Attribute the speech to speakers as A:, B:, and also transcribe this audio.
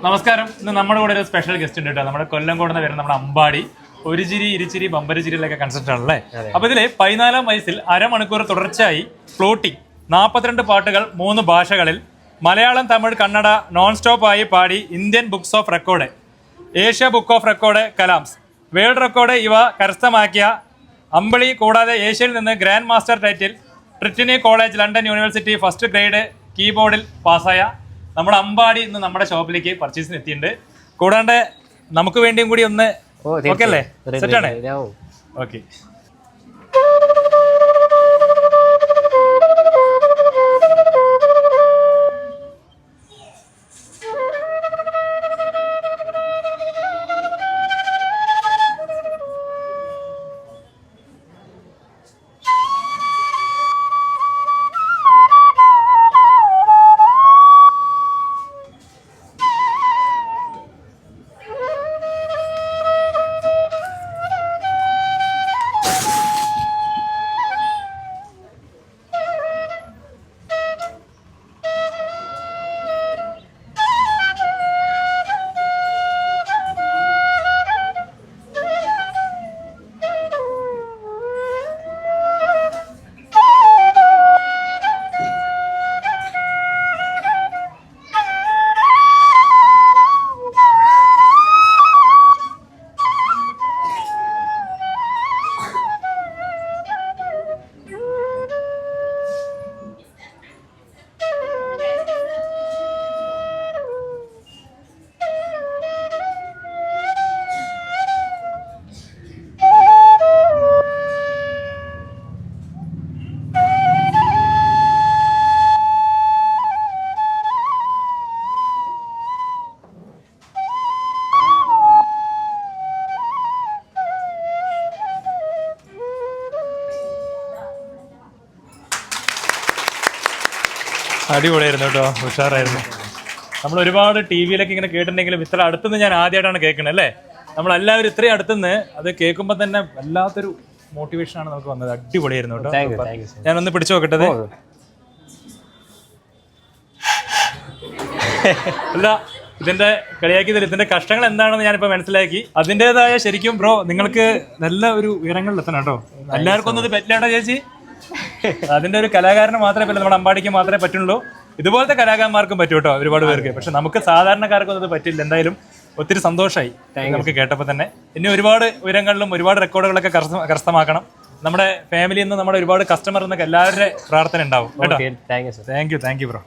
A: നമസ്കാരം. ഇന്ന് നമ്മുടെ കൂടെ ഒരു സ്പെഷ്യൽ ഗസ്റ്റ് ഉണ്ട് കേട്ടോ. നമ്മുടെ കൊല്ലംകോട് നിന്ന് വരുന്ന നമ്മുടെ അമ്പാടി ഒരു ചിരി ഇരുചിരി ബമ്പര് ചിരിയിലൊക്കെ കൺസെപ്റ്റ് ആണല്ലേ. അപ്പൊ ഇതില് 14-ാം വയസ്സിൽ അരമണിക്കൂർ തുടർച്ചയായി ഫ്ലോട്ടിംഗ് 42 പാട്ടുകൾ 3 ഭാഷകളിൽ മലയാളം, തമിഴ്, കന്നഡ നോൺ സ്റ്റോപ്പ് ആയി പാടി Indian books of record, Asia book of record, Kalam's world record ഇവ കരസ്ഥമാക്കിയ അമ്പിളി കൂടാതെ ഏഷ്യയിൽ നിന്ന് grand master title, Trinity College London university first grade കീബോർഡിൽ പാസ്സായ നമ്മുടെ അമ്പാടി ഇന്ന് നമ്മുടെ ഷോപ്പിലേക്ക് പർച്ചേസിന് എത്തിയിട്ടുണ്ട്. കൂടാണ്ട് നമുക്ക് വേണ്ടിയും കൂടി ഒന്ന് ഓക്കെ അല്ലേ? സെറ്റാണ്. ഓക്കെ. അടിപൊളിയായിരുന്നു കേട്ടോ, ഉഷാറായിരുന്നു. നമ്മൾ ഒരുപാട് ടി വിയിലൊക്കെ ഇങ്ങനെ കേട്ടിട്ടുണ്ടെങ്കിലും ഇത്ര അടുത്തുനിന്ന് ഞാൻ ആദ്യമായിട്ടാണ് കേൾക്കുന്നത് അല്ലേ. നമ്മളെല്ലാവരും ഇത്രയും അടുത്തുനിന്ന് അത് കേൾക്കുമ്പോൾ തന്നെ വല്ലാത്തൊരു മോട്ടിവേഷനാണ് നമുക്ക് വന്നത്. അടിപൊളിയായിരുന്നു കേട്ടോ. ഞാനൊന്ന് പിടിച്ചു നോക്കട്ടെ. അല്ല, ഇതിന്റെ കളിയാക്കിയതിൽ ഇതിന്റെ കഷ്ടങ്ങൾ എന്താണെന്ന് ഞാനിപ്പോ മനസ്സിലാക്കി. അതിൻ്റെതായ ശരിക്കും ബ്രോ നിങ്ങൾക്ക് നല്ല ഒരു ഉയരങ്ങളിൽ എത്തണം കേട്ടോ. എല്ലാവർക്കും ഒന്നും ഇത് പറ്റില്ലാട്ടോ ചേച്ചി. അതിന്റെ ഒരു കലാകാരന് മാത്രമേ പറ്റില്ല, നമ്മുടെ അമ്പാടിക്ക് മാത്രമേ പറ്റുള്ളൂ. ഇതുപോലത്തെ കലാകാരന്മാർക്കും പറ്റും കേട്ടോ ഒരുപാട് പേർക്ക്. പക്ഷെ നമുക്ക് സാധാരണക്കാർക്കൊന്നും അത് പറ്റില്ല. എന്തായാലും ഒത്തിരി സന്തോഷമായി നമുക്ക് കേട്ടപ്പോൾ തന്നെ. ഇനി ഒരുപാട് ഉയരങ്ങളിലും ഒരുപാട് റെക്കോർഡുകളൊക്കെ കരസ്ഥമാക്കണം. നമ്മുടെ ഫാമിലിയിൽ നിന്ന് നമ്മുടെ ഒരുപാട് കസ്റ്റമർ എന്നൊക്കെ എല്ലാവരുടെ പ്രാർത്ഥന ഉണ്ടാവും കേട്ടോ. Thank you bro.